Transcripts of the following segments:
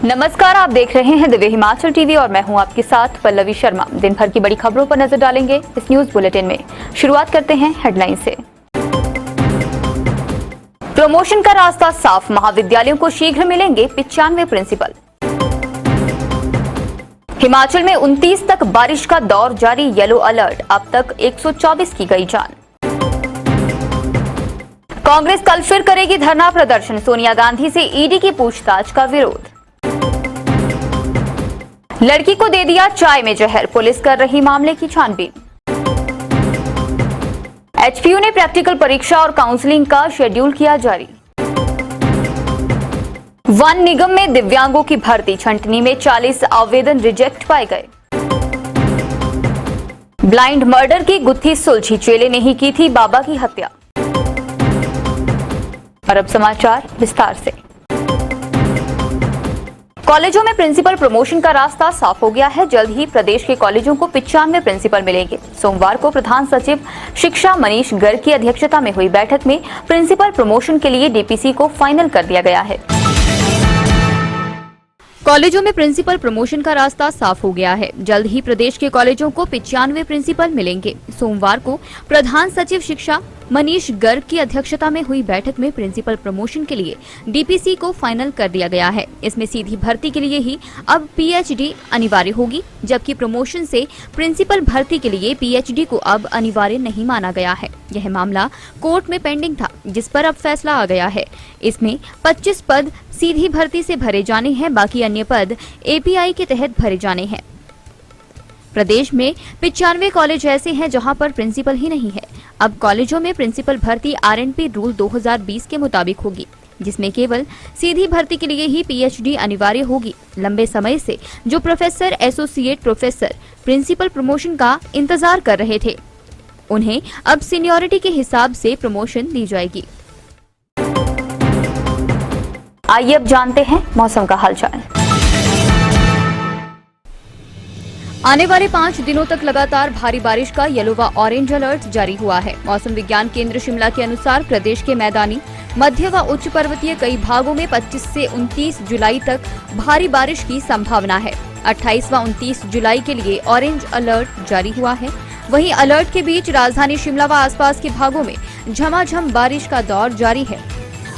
नमस्कार, आप देख रहे हैं दिव्य हिमाचल टीवी और मैं हूं आपके साथ पल्लवी शर्मा। दिन भर की बड़ी खबरों पर नजर डालेंगे इस न्यूज बुलेटिन में। शुरुआत करते हैं हेडलाइन से। प्रमोशन का रास्ता साफ, महाविद्यालयों को शीघ्र मिलेंगे 95 प्रिंसिपल। हिमाचल में 29 तक बारिश का दौर जारी, येलो अलर्ट, अब तक 124 की गई जान। कांग्रेस कल फिर करेगी धरना प्रदर्शन, सोनिया गांधी से ईडी की पूछताछ का विरोध। लड़की को दे दिया चाय में जहर, पुलिस कर रही मामले की छानबीन। एचपीयू ने प्रैक्टिकल परीक्षा और काउंसलिंग का शेड्यूल किया जारी। वन निगम में दिव्यांगों की भर्ती, छंटनी में 40 आवेदन रिजेक्ट पाए गए। ब्लाइंड मर्डर की गुत्थी सुलझी, चेले ने ही की थी बाबा की हत्या। और अब समाचार विस्तार से। कॉलेजों में प्रिंसिपल प्रमोशन का रास्ता साफ हो गया है। जल्द ही प्रदेश के कॉलेजों को 95 प्रिंसिपल मिलेंगे। सोमवार को प्रधान सचिव शिक्षा मनीष गर्ग की अध्यक्षता में हुई बैठक में प्रिंसिपल प्रमोशन के लिए डीपीसी को फाइनल कर दिया गया है। कॉलेजों में प्रिंसिपल प्रमोशन का रास्ता साफ हो गया है। जल्द ही प्रदेश के कॉलेजों को 95 प्रिंसिपल मिलेंगे। सोमवार को प्रधान सचिव शिक्षा मनीष गर्ग की अध्यक्षता में हुई बैठक में प्रिंसिपल प्रमोशन के लिए डीपीसी को फाइनल कर दिया गया है। इसमें सीधी भर्ती के लिए ही अब पीएचडी अनिवार्य होगी, जबकि प्रमोशन से प्रिंसिपल भर्ती के लिए पीएचडी को अब अनिवार्य नहीं माना गया है। यह मामला कोर्ट में पेंडिंग था, जिस पर अब फैसला आ गया है। इसमें 25 पद सीधी भर्ती से भरे जाने हैं, बाकी अन्य पद एपीआई के तहत भरे जाने हैं। प्रदेश में 95 कॉलेज ऐसे हैं जहां पर प्रिंसिपल ही नहीं है। अब कॉलेजों में प्रिंसिपल भर्ती आरएनपी रूल 2020 के मुताबिक होगी, जिसमें केवल सीधी भर्ती के लिए ही पीएचडी अनिवार्य होगी। लंबे समय से जो professor, associate professor principal promotion का इंतजार कर रहे थे, उन्हें अब सीनियरिटी के हिसाब से प्रमोशन दी जाएगी। आइए अब जानते हैं मौसम का हालचाल। आने वाले 5 दिनों तक लगातार भारी बारिश का येलो व ऑरेंज अलर्ट जारी हुआ है। मौसम विज्ञान केंद्र शिमला के अनुसार प्रदेश के मैदानी, मध्य व उच्च पर्वतीय कई भागों में 25 से 29 जुलाई तक भारी बारिश की संभावना है। 28 व 29 जुलाई के लिए ऑरेंज अलर्ट जारी हुआ है। वहीं अलर्ट के बीच राजधानी शिमला व आसपास के भागों में झमाझम बारिश का दौर जारी है।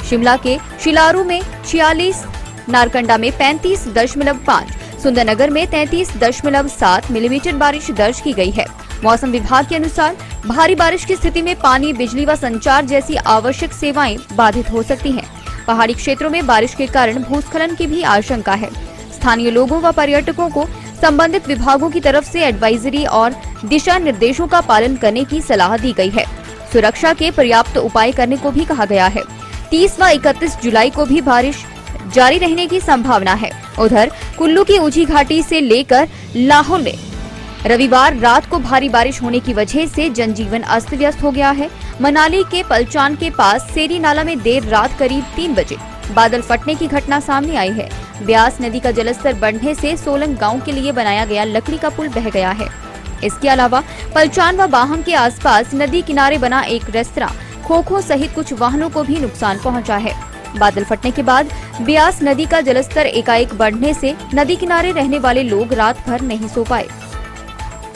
शिमला के शिलारू में 46, नारकंडा में 35.5, सुंदरनगर में 33.7 मिलीमीटर बारिश दर्ज की गई है। मौसम विभाग के अनुसार भारी बारिश की स्थिति में पानी, बिजली व संचार जैसी आवश्यक सेवाएं बाधित हो सकती हैं। पहाड़ी क्षेत्रों में बारिश के कारण भूस्खलन की भी आशंका है। स्थानीय लोगों व पर्यटकों को संबंधित विभागों की तरफ से एडवाइजरी और दिशा निर्देशों का पालन करने की सलाह दी गई है। सुरक्षा के पर्याप्त उपाय करने को भी कहा गया है। 30 व 31 जुलाई को भी बारिश जारी रहने की संभावना है। उधर कुल्लू की ऊंची घाटी से लेकर लाहौल में रविवार रात को भारी बारिश होने की वजह से जनजीवन अस्त व्यस्त हो गया है। मनाली के पलचान के पास सेरी नाला में देर रात करीब 3 बजे बादल फटने की घटना सामने आई है। ब्यास नदी का जलस्तर बढ़ने से सोलंग गांव के लिए बनाया गया लकड़ी का पुल बह गया है। इसके अलावा पलचान व बाहम के आसपास नदी किनारे बना एक रेस्तरां, खोखो सहित कुछ वाहनों को भी नुकसान पहुंचा है। बादल फटने के बाद ब्यास नदी का जलस्तर एकाएक बढ़ने से नदी किनारे रहने वाले लोग रात भर नहीं सो पाए।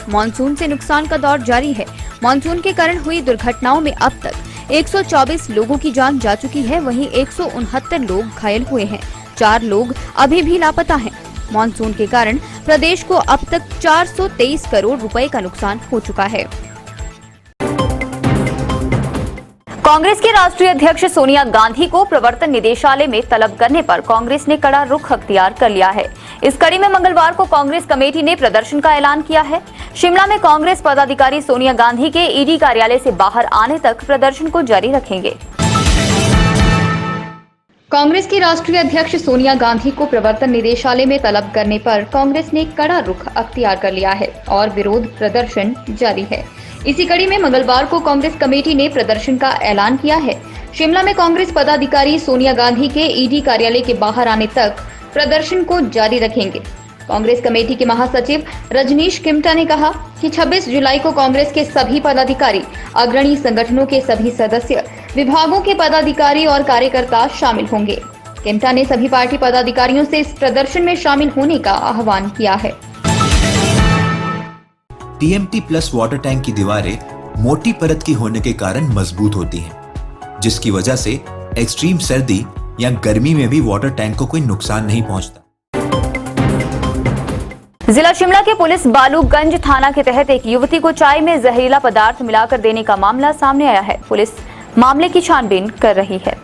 मानसून से नुकसान का दौर जारी है। मानसून के कारण हुई दुर्घटनाओं में अब तक 124 लोगों की जान जा चुकी है, वहीं 169 लोग घायल हुए हैं। 4 लोग अभी भी लापता हैं। मानसून के कारण प्रदेश को अब तक 423 करोड़ रुपए का नुकसान हो चुका है। कांग्रेस के राष्ट्रीय अध्यक्ष सोनिया गांधी को प्रवर्तन निदेशालय में तलब करने पर कांग्रेस ने कड़ा रुख अख्तियार कर लिया है। इस कड़ी में मंगलवार को कांग्रेस कमेटी ने प्रदर्शन का ऐलान किया है। शिमला में कांग्रेस पदाधिकारी सोनिया गांधी के ईडी कार्यालय से बाहर आने तक प्रदर्शन को जारी रखेंगे। कांग्रेस की राष्ट्रीय अध्यक्ष सोनिया गांधी को प्रवर्तन निदेशालय में तलब करने पर कांग्रेस ने कड़ा रुख अख्तियार कर लिया है और विरोध प्रदर्शन जारी है। इसी कड़ी में मंगलवार को कांग्रेस कमेटी ने प्रदर्शन का ऐलान किया है। शिमला में कांग्रेस पदाधिकारी सोनिया गांधी के ईडी कार्यालय के बाहर आने तक प्रदर्शन को जारी रखेंगे। कांग्रेस कमेटी के महासचिव रजनीश किमटा ने कहा कि 26 जुलाई को कांग्रेस के सभी पदाधिकारी, अग्रणी संगठनों के सभी सदस्य, विभागों के पदाधिकारी और कार्यकर्ता शामिल होंगे। किमटा ने सभी पार्टी पदाधिकारियों से इस प्रदर्शन में शामिल होने का आह्वान किया है। टीएमटी प्लस वाटर टैंक की दीवारें मोटी परत की होने के कारण मजबूत होती हैं, जिसकी वजह से एक्सट्रीम सर्दी या गर्मी में भी वाटर टैंक को कोई नुकसान नहीं पहुंचता। जिला शिमला के पुलिस बालूगंज थाना के तहत एक युवती को चाय में जहरीला पदार्थ मिलाकर देने का मामला सामने आया है। पुलिस मामले की छानबीन कर रही है।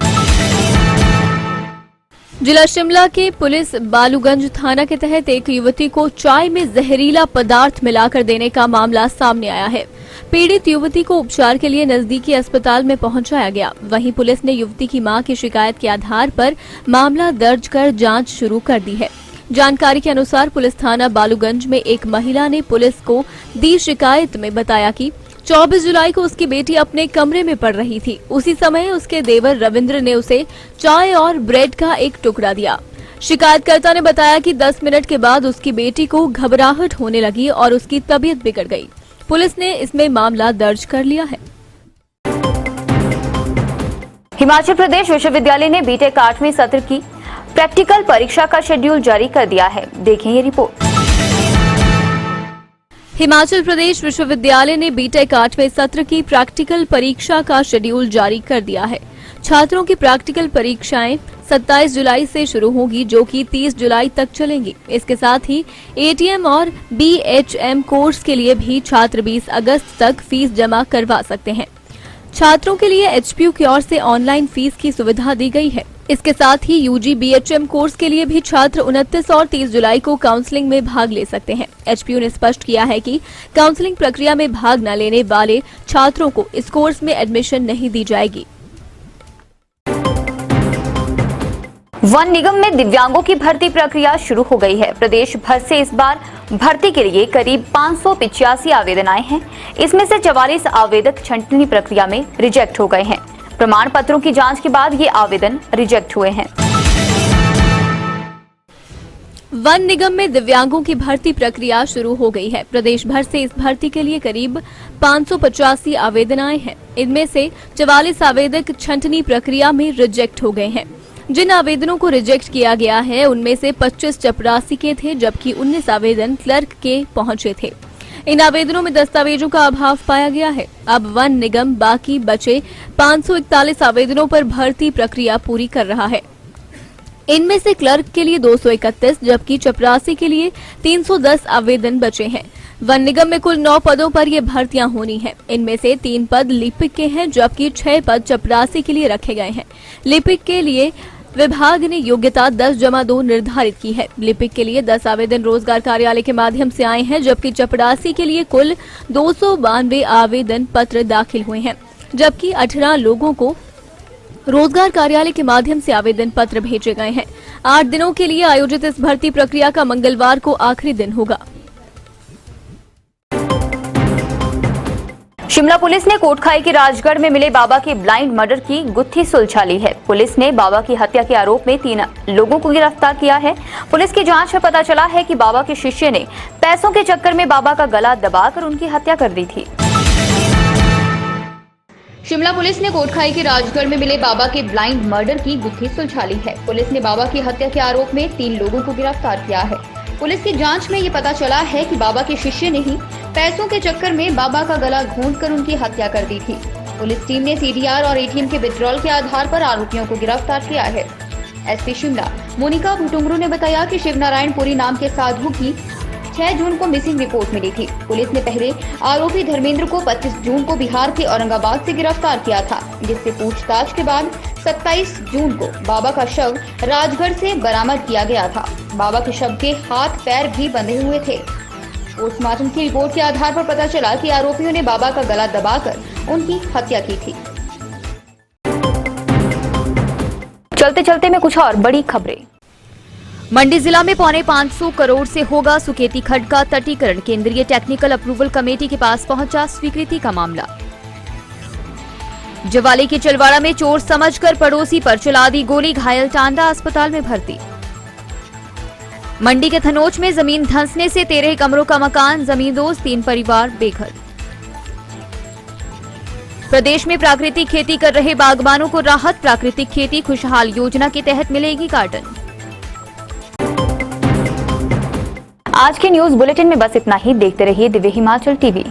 जिला शिमला के पुलिस बालूगंज थाना के तहत एक युवती को चाय में जहरीला पदार्थ मिलाकर देने का मामला सामने आया है। पीड़ित युवती को उपचार के लिए नजदीकी अस्पताल में पहुंचाया गया। वहीं पुलिस ने युवती की मां की शिकायत के आधार पर मामला दर्ज कर जांच शुरू कर दी है। जानकारी के अनुसार पुलिस थाना बालूगंज में एक महिला ने पुलिस को दी शिकायत में बताया कि 24 जुलाई को उसकी बेटी अपने कमरे में पड़ रही थी। उसी समय उसके देवर रविंद्र ने उसे चाय और ब्रेड का एक टुकड़ा दिया। शिकायतकर्ता ने बताया कि 10 मिनट के बाद उसकी बेटी को घबराहट होने लगी और उसकी तबीयत बिगड़ गई। पुलिस ने इसमें मामला दर्ज कर लिया है। हिमाचल प्रदेश विश्वविद्यालय ने बीटेक 8वें सत्र की प्रैक्टिकल परीक्षा का शेड्यूल जारी कर दिया है। देखें ये रिपोर्ट। हिमाचल प्रदेश विश्वविद्यालय ने बीटेक 8वें सत्र की प्रैक्टिकल परीक्षा का शेड्यूल जारी कर दिया है। छात्रों की प्रैक्टिकल परीक्षाएं 27 जुलाई से शुरू होगी, जो कि 30 जुलाई तक चलेंगी। इसके साथ ही एटीएम और बीएचएम कोर्स के लिए भी छात्र 20 अगस्त तक फीस जमा करवा सकते हैं। छात्रों के लिए एचपीयू की ओर से ऑनलाइन फीस की सुविधा दी गई है। इसके साथ ही यूजी बीएचएम कोर्स के लिए भी छात्र 29 और 30 जुलाई को काउंसलिंग में भाग ले सकते हैं। एचपीयू ने स्पष्ट किया है कि काउंसलिंग प्रक्रिया में भाग न लेने वाले छात्रों को इस कोर्स में एडमिशन नहीं दी जाएगी। वन निगम में दिव्यांगों की भर्ती प्रक्रिया शुरू हो गई है। प्रदेश भर से इस बार भर्ती के लिए करीब 585 आवेदन आए हैं। इसमें से 44 आवेदक छंटनी प्रक्रिया में रिजेक्ट हो गए हैं। प्रमाण पत्रों की जांच के बाद ये आवेदन रिजेक्ट हुए हैं। वन निगम में दिव्यांगों की भर्ती प्रक्रिया शुरू हो गई है। प्रदेश भर से इस भर्ती के लिए करीब 585 आवेदन आए हैं। इनमें से 44 आवेदक छंटनी प्रक्रिया में रिजेक्ट हो गए हैं। जिन आवेदनों को रिजेक्ट किया गया है उनमें से 25 चपरासी के थे, जबकि 19 आवेदन क्लर्क के पहुंचे थे। इन आवेदनों में दस्तावेजों का अभाव पाया गया है। अब वन निगम बाकी बचे 541 आवेदनों पर भर्ती प्रक्रिया पूरी कर रहा है। इनमें से क्लर्क के लिए 231, जबकि चपरासी के लिए 310 आवेदन बचे हैं। वन निगम में कुल 9 पदों पर ये भर्तियां होनी हैं। इनमें से 3 पद लिपिक के हैं, जबकि 6 पद चपरासी के लिए रखे गए हैं। लिपिक के लिए विभाग ने योग्यता 10+2 निर्धारित की है। लिपिक के लिए 10 आवेदन रोजगार कार्यालय के माध्यम से आए हैं, जबकि चपरासी के लिए कुल 292 आवेदन पत्र दाखिल हुए हैं, जबकि 18 लोगों को रोजगार कार्यालय के माध्यम से आवेदन पत्र भेजे गए हैं। 8 दिनों के लिए आयोजित इस भर्ती प्रक्रिया का मंगलवार को आखिरी दिन होगा। शिमला पुलिस ने कोटखाई के राजगढ़ में मिले बाबा के ब्लाइंड मर्डर की गुत्थी सुलझा ली है। पुलिस ने बाबा की हत्या के आरोप में 3 लोगों को गिरफ्तार किया है। पुलिस की जांच में पता चला है कि बाबा के शिष्य ने पैसों के चक्कर में बाबा का गला दबाकर उनकी हत्या कर दी थी। शिमला पुलिस ने कोटखाई के राजगढ़ में मिले बाबा के ब्लाइंड मर्डर की गुत्थी सुलझा ली है। पुलिस ने बाबा की हत्या के आरोप में 3 लोगों को गिरफ्तार किया है। पुलिस की जांच में ये पता चला है कि बाबा के शिष्य ने ही पैसों के चक्कर में बाबा का गला घोंटकर उनकी हत्या कर दी थी। पुलिस टीम ने सीडीआर और एटीएम के विड्रॉल के आधार पर आरोपियों को गिरफ्तार किया है। एसपी शिमला मोनिका भुटुंगरू ने बताया कि शिवनारायण पुरी नाम के साधु की 6 जून को मिसिंग रिपोर्ट मिली थी। पुलिस ने पहले आरोपी धर्मेंद्र को 25 जून को बिहार के औरंगाबाद से गिरफ्तार किया था, जिससे पूछताछ के बाद 27 जून को बाबा का शव राजगढ़ से बरामद किया गया था। बाबा के शव के हाथ पैर भी बंधे हुए थे। पोस्टमार्टम की रिपोर्ट के आधार पर पता चला कि आरोपियों ने बाबा का गला दबाकर उनकी हत्या की थी। चलते चलते में कुछ और बड़ी खबरें। मंडी जिला में 550 करोड़ से होगा सुकेती खड्ड का तटीकरण। केंद्रीय टेक्निकल अप्रूवल कमेटी के पास पहुंचा स्वीकृति का मामला। जवाली के चिलवाड़ा में चोर समझकर पड़ोसी पर चला दी गोली, घायल टांडा अस्पताल में भर्ती। मंडी के थनोच में जमीन धंसने से 13 कमरों का मकान जमींदोज, 3 परिवार बेघर। प्रदेश में प्राकृतिक खेती कर रहे बागबानों को राहत, प्राकृतिक खेती खुशहाल योजना के तहत मिलेगी कार्टन। आज के न्यूज बुलेटिन में बस इतना ही। देखते रहिए दिव्य हिमाचल टीवी।